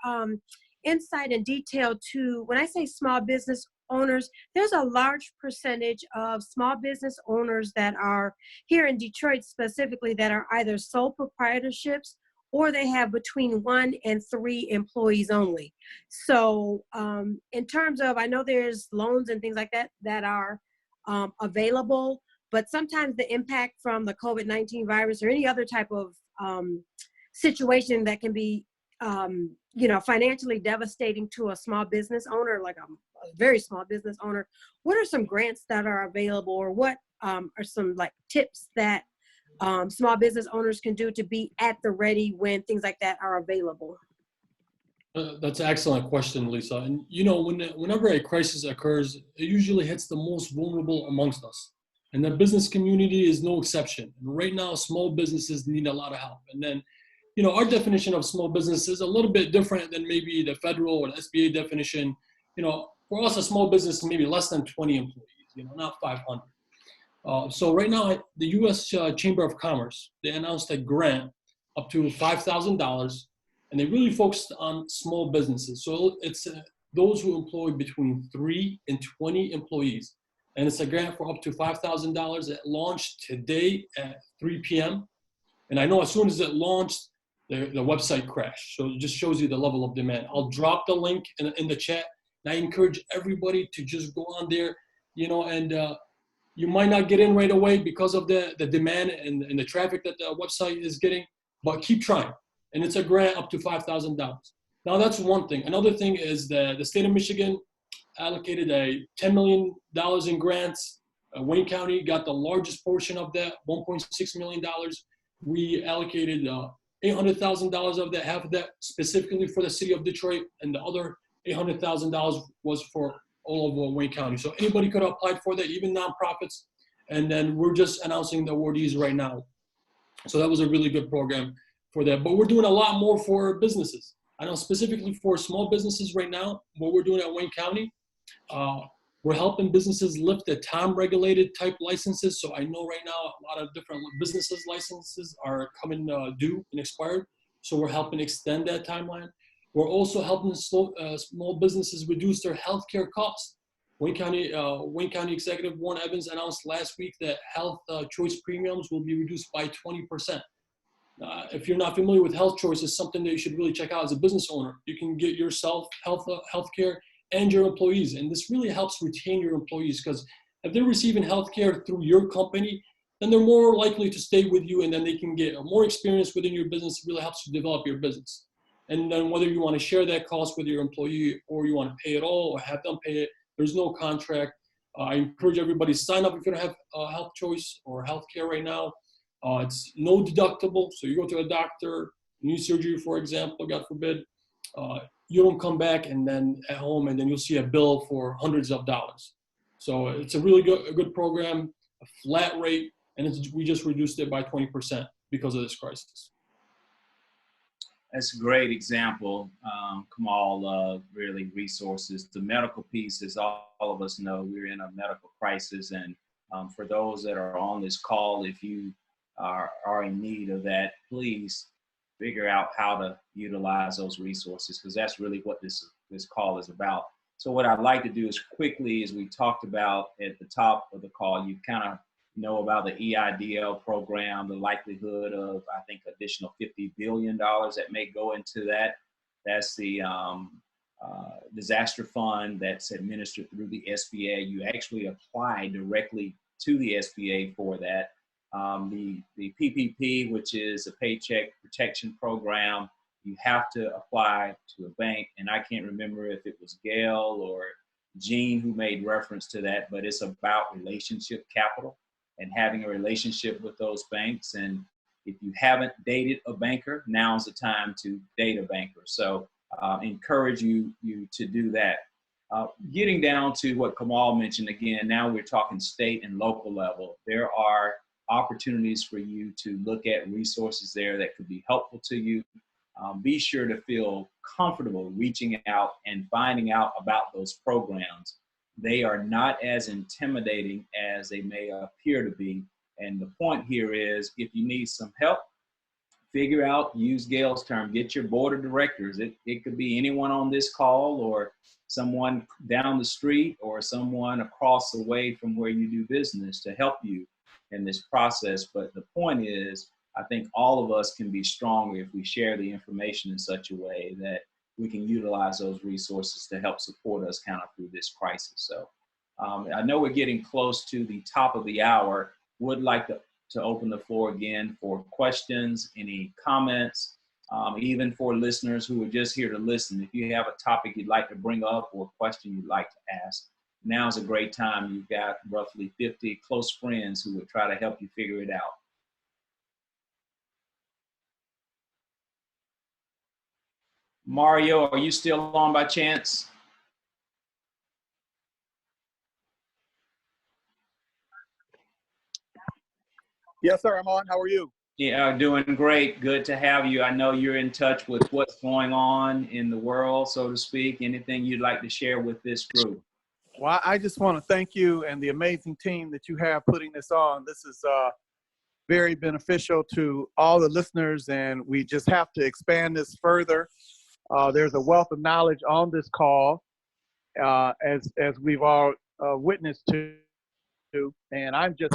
insight and detail to, when I say small business owners, there's a large percentage of small business owners that are here in Detroit specifically that are either sole proprietorships or they have between 1 and 3 employees only. So in terms of, I know there's loans and things like that that are available, but sometimes the impact from the COVID-19 virus or any other type of situation that can be, you know, financially devastating to a small business owner, like a very small business owner. What are some grants that are available, or what are some like tips that small business owners can do to be at the ready when things like that are available? That's an excellent question, Lisa. And you know, whenever a crisis occurs, it usually hits the most vulnerable amongst us. And the business community is no exception. And right now, small businesses need a lot of help. And then, you know, our definition of small business is a little bit different than maybe the federal or the SBA definition. You know, for us, a small business is maybe less than 20 employees, you know, not 500. So right now, the U.S. Chamber of Commerce, they announced a grant up to $5,000, and they really focused on small businesses. So it's those who employ between 3 and 20 employees. And it's a grant for up to $5,000. It launched today at 3 p.m. And I know as soon as it launched, the website crashed. So it just shows you the level of demand. I'll drop the link in the chat. And I encourage everybody to just go on there, you know, and you might not get in right away because of the demand and the traffic that the website is getting, but keep trying. And it's a grant up to $5,000. Now that's one thing. Another thing is the state of Michigan allocated a $10 million in grants. Wayne County got the largest portion of that, $1.6 million. We allocated $800,000 of that, half of that specifically for the city of Detroit, and the other $800,000 was for all of Wayne County. So anybody could have applied for that, even nonprofits. And then we're just announcing the awardees right now. So that was a really good program for that. But we're doing a lot more for businesses. I know specifically for small businesses right now, what we're doing at Wayne County, we're helping businesses lift the time-regulated type licenses. So I know right now a lot of different businesses licenses are coming due and expired. So we're helping extend that timeline. We're also helping small businesses reduce their healthcare costs. Wayne County Executive Warren Evans announced last week that health choice premiums will be reduced by 20%. If you're not familiar with health choice, it's something that you should really check out as a business owner. You can get yourself healthcare and your employees. And this really helps retain your employees, because if they're receiving healthcare through your company, then they're more likely to stay with you, and then they can get more experience within your business. It really helps you develop your business. And then whether you want to share that cost with your employee or you want to pay it all or have them pay it, there's no contract. I encourage everybody to sign up if you don't have health choice or health care right now. It's no deductible. So you go to a doctor, knee surgery, for example, God forbid, you don't come back and then at home and then you'll see a bill for hundreds of dollars. So it's a really good program, a flat rate, and we just reduced it by 20% because of this crisis. That's a great example, Kamal, of really resources. The medical piece, as all of us know, we're in a medical crisis. And for those that are on this call, if you are in need of that, please figure out how to utilize those resources, because that's really what this call is about. So what I'd like to do is quickly, as we talked about at the top of the call, you kind of know about the EIDL program, the likelihood of, I think, additional $50 billion that may go into that. That's the disaster fund that's administered through the SBA. You actually apply directly to the SBA for that. The PPP, which is a Paycheck Protection Program, you have to apply to a bank. And I can't remember if it was Gail or Jean who made reference to that, but it's about relationship capital and having a relationship with those banks. And if you haven't dated a banker, now's the time to date a banker. So encourage you to do that. Getting down to what Kamal mentioned again, now we're talking state and local level. There are opportunities for you to look at resources there that could be helpful to you. Be sure to feel comfortable reaching out and finding out about those programs. They are not as intimidating as they may appear to be. And the point here is, if you need some help, figure out, use Gail's term, get your board of directors. It could be anyone on this call or someone down the street or someone across the way from where you do business to help you in this process. But the point is, I think all of us can be stronger if we share the information in such a way that we can utilize those resources to help support us kind of through this crisis. So I know we're getting close to the top of the hour. Would like to open the floor again for questions, any comments, even for listeners who are just here to listen. If you have a topic you'd like to bring up or a question you'd like to ask, now's a great time. You've got roughly 50 close friends who would try to help you figure it out. Mario, are you still on by chance? Yes, sir, I'm on. How are you? Yeah, doing great. Good to have you. I know you're in touch with what's going on in the world, so to speak. Anything you'd like to share with this group? Well, I just want to thank you and the amazing team that you have putting this on. This is very beneficial to all the listeners, and we just have to expand this further. There's a wealth of knowledge on this call, as we've all witnessed to, and I'm just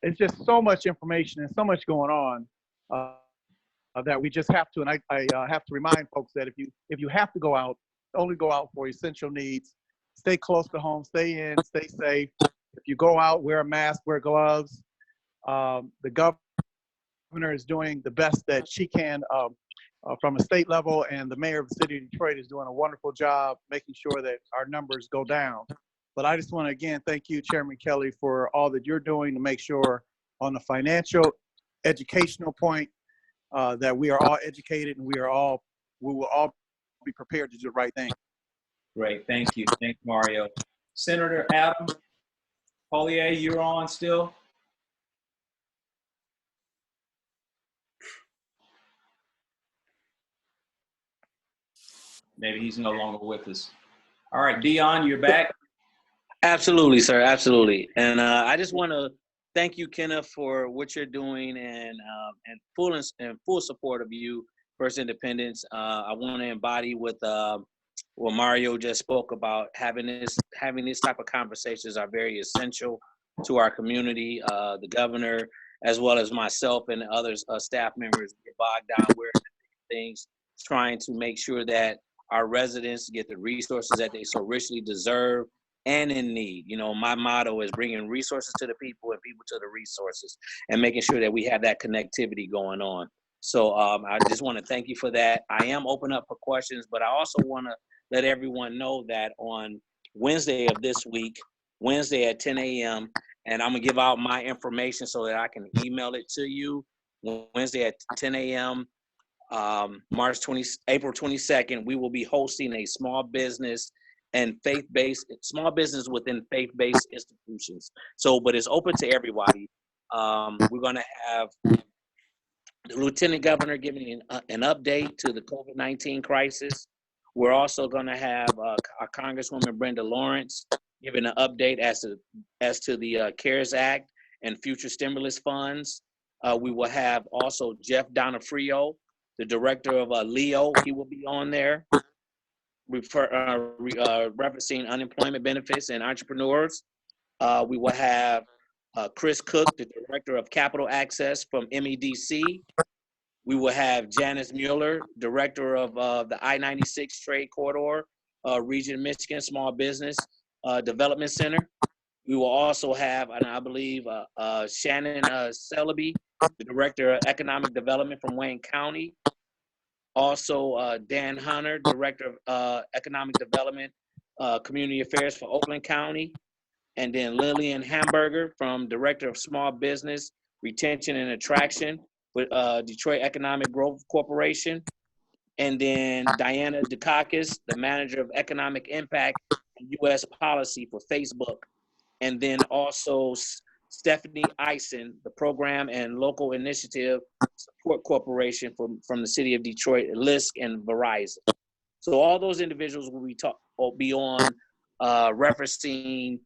it's just so much information and so much going on that we just have to. And I have to remind folks that if you have to go out, only go out for essential needs. Stay close to home. Stay in. Stay safe. If you go out, wear a mask, wear gloves. The governor is doing the best that she can from a state level, and the mayor of the city of Detroit is doing a wonderful job making sure that our numbers go down. But I just want to, again, thank you, Chairman Kelly, for all that you're doing to make sure on the financial, educational point that we are all educated and we will all be prepared to do the right thing. Great. Thank you. Thank you, Mario. Senator Adam Collier, you're on still? Maybe he's no longer with us. All right, Dion, you're back. Absolutely, sir. Absolutely. And I just want to thank you, Kenneth, for what you're doing and full support of you, First Independence. I want to embody what Mario just spoke about. Having this type of conversations are very essential to our community. The governor, as well as myself and others staff members, get bogged down with things, trying to make sure that our residents get the resources that they so richly deserve and in need. You know, my motto is bringing resources to the people and people to the resources, and making sure that we have that connectivity going on. So I just want to thank you for that. I am open up for questions, but I also want to let everyone know that on Wednesday of this week, Wednesday at 10 a.m., and I'm going to give out my information so that I can email it to you. Wednesday at 10 a.m., April 22nd, we will be hosting a small business within faith-based institutions. So, but it's open to everybody. We're going to have the Lieutenant Governor giving an update to the COVID-19 crisis. We're also going to have our Congresswoman Brenda Lawrence giving an update as to the CARES Act and future stimulus funds. We will have also Jeff Donofrio, the director of LEO. He will be on there, referencing unemployment benefits and entrepreneurs. We will have Chris Cook, the director of Capital Access from MEDC. We will have Janice Mueller, director of the I-96 Trade Corridor, Region Michigan Small Business Development Center. We will also have, and I believe, Shannon Celebi, the director of Economic Development from Wayne County. Also, Dan Hunter, director of Economic Development, Community Affairs for Oakland County. And then Lillian Hamburger, from director of Small Business Retention and Attraction with Detroit Economic Growth Corporation. And then Diana Dukakis, the manager of Economic Impact and U.S. Policy for Facebook. And then also Stephanie Eisen, the Program and Local Initiative Support Corporation from the city of Detroit, LISC and Verizon. So all those individuals will be on representing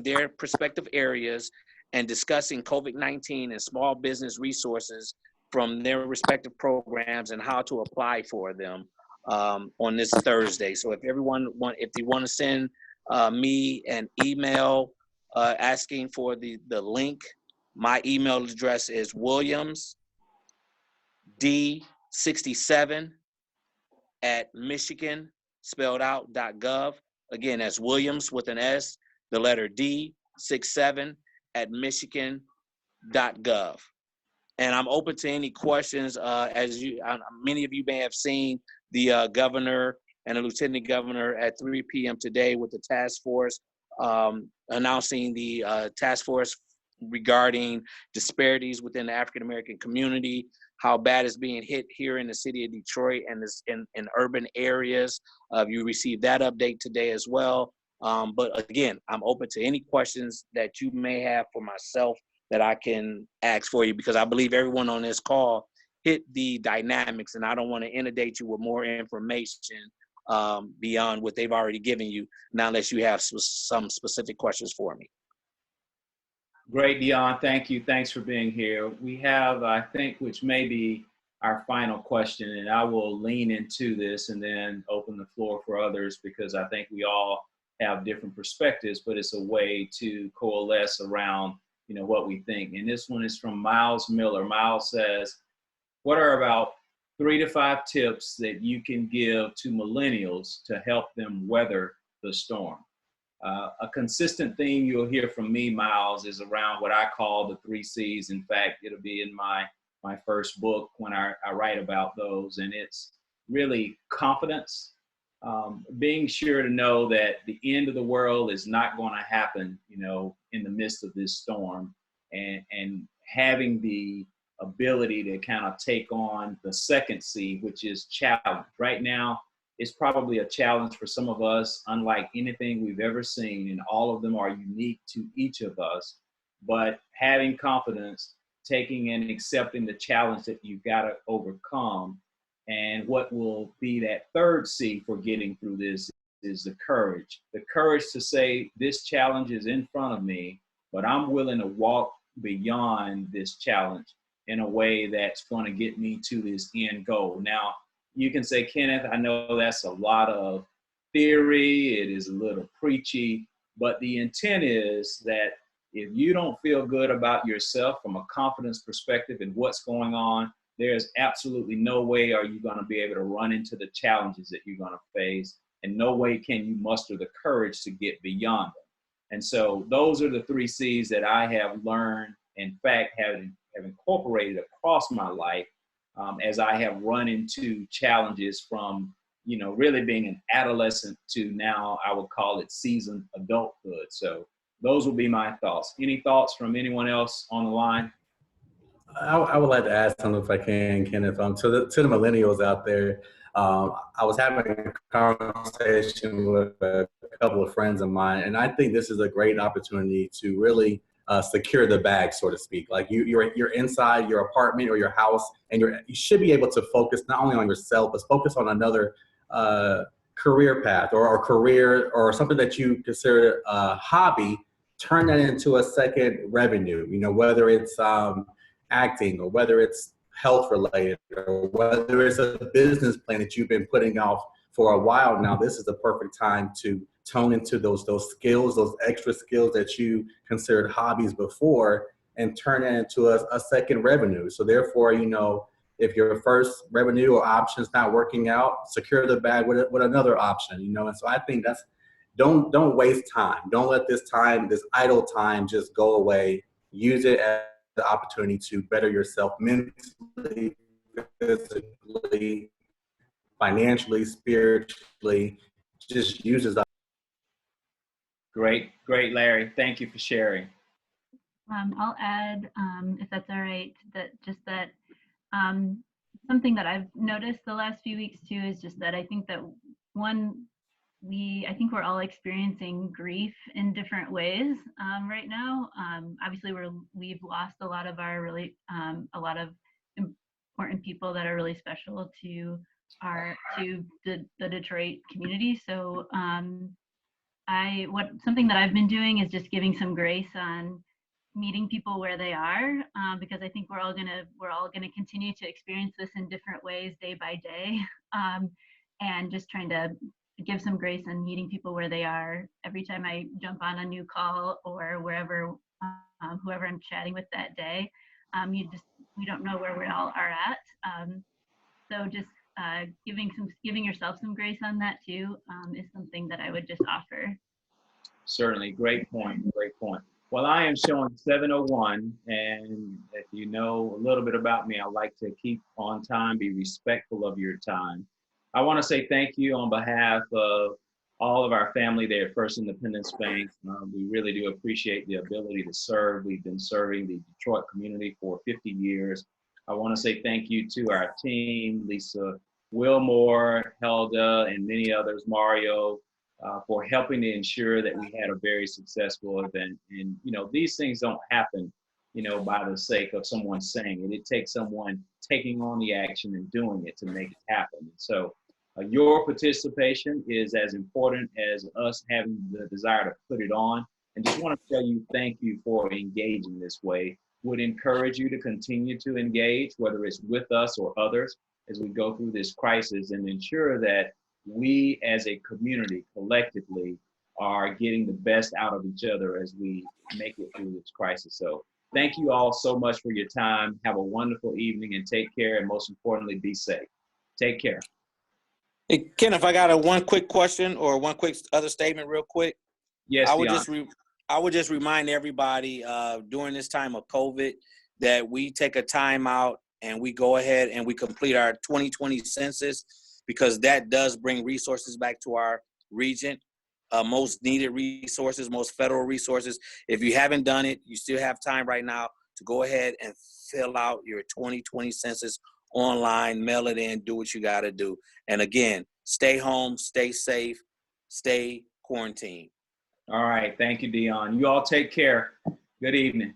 their respective areas and discussing COVID-19 and small business resources from their respective programs and how to apply for them on this Thursday. So if they want to send me an email asking for the link, my email address is williamsd67@michigan spelled out.gov. Again, that's Williams with an S, the letter D, 67@michigan.gov. And I'm open to any questions. Many of you may have seen the governor and the lieutenant governor at 3 p.m. today with the task force announcing the task force regarding disparities within the African American community, how bad it's being hit here in the city of Detroit and in urban areas. You received that update today as well. But again, I'm open to any questions that you may have for myself that I can ask for you, because I believe everyone on this call hit the dynamics, and I don't want to inundate you with more information beyond what they've already given you, now unless you have some specific questions for me. Great, Dion. Thank you. Thanks for being here. We have, I think, which may be our final question, and I will lean into this and then open the floor for others, because I think we all have different perspectives, but it's a way to coalesce around, what we think. And this one is from Miles Miller. Miles says, what are about 3 to 5 tips that you can give to millennials to help them weather the storm? A consistent theme you'll hear from me, Miles, is around what I call the 3 C's. In fact, it'll be in my first book when I write about those. And it's really confidence, being sure to know that the end of the world is not going to happen, in the midst of this storm, and having the ability to kind of take on the second C, which is challenge. Right now, it's probably a challenge for some of us, unlike anything we've ever seen, and all of them are unique to each of us. But having confidence, taking and accepting the challenge that you've got to overcome, and what will be that third C for getting through this is the courage. The courage to say, this challenge is in front of me, but I'm willing to walk beyond this challenge in a way that's going to get me to this end goal. Now, you can say, Kenneth, I know that's a lot of theory, it is a little preachy, but the intent is that if you don't feel good about yourself from a confidence perspective and what's going on, there's absolutely no way are you going to be able to run into the challenges that you're going to face, and no way can you muster the courage to get beyond them. And so those are the 3 C's that I have learned in fact, have incorporated across my life as I have run into challenges from, really being an adolescent to now I would call it seasoned adulthood. So those will be my thoughts. Any thoughts from anyone else on the line? I would like to add something if I can, Kenneth. To the millennials out there, I was having a conversation with a couple of friends of mine, and I think this is a great opportunity to really secure the bag, so to speak. Like you're inside your apartment or your house, and you should be able to focus not only on yourself, but focus on another career path or career or something that you consider a hobby. Turn that into a second revenue. Whether it's acting, or whether it's health related, or whether it's a business plan that you've been putting off for a while now. This is the perfect time to tone into those skills, those extra skills that you considered hobbies before, and turn it into a second revenue. So therefore, if your first revenue or option is not working out, secure the bag with another option. And so I think don't waste time. Don't let this idle time just go away. Use it as the opportunity to better yourself mentally, physically, financially, spiritually. Just use it. Great, Larry. Thank you for sharing. I'll add, if that's all right, that something that I've noticed the last few weeks too is just that I think that I think we're all experiencing grief in different ways right now. Obviously, we've lost a lot of a lot of important people that are really special to the Detroit community. So something that I've been doing is just giving some grace on meeting people where they are, because I think we're all gonna continue to experience this in different ways day by day, and just trying to give some grace and meeting people where they are every time I jump on a new call or wherever, whoever I'm chatting with that day. We don't know where we all are at. So just giving yourself some grace on that too is something that I would just offer. Certainly, great point. Well, I am showing 7:01, and if you know a little bit about me, I like to keep on time, be respectful of your time. I want to say thank you on behalf of all of our family there at First Independence Bank. We really do appreciate the ability to serve. We've been serving the Detroit community for 50 years. I want to say thank you to our team, Lisa Wilmore, Helda, and many others, Mario, for helping to ensure that we had a very successful event. And, these things don't happen, by the sake of someone saying it. It takes someone taking on the action and doing it to make it happen. And so your participation is as important as us having the desire to put it on. And just want to tell you, thank you for engaging this way. Would encourage you to continue to engage, whether it's with us or others, as we go through this crisis, and ensure that we as a community collectively are getting the best out of each other as we make it through this crisis. So thank you all so much for your time. Have a wonderful evening and take care. And most importantly, be safe. Take care. Hey, Ken, if I got one quick question or one quick other statement real quick. Yes, I would just remind everybody during this time of COVID that we take a time out and we go ahead and we complete our 2020 census, because that does bring resources back to our region, most needed resources, most federal resources. If you haven't done it, you still have time right now to go ahead and fill out your 2020 census online, mail it in, do what you got to do. And again, stay home, stay safe, stay quarantined. All right. Thank you, Dion. You all take care. Good evening.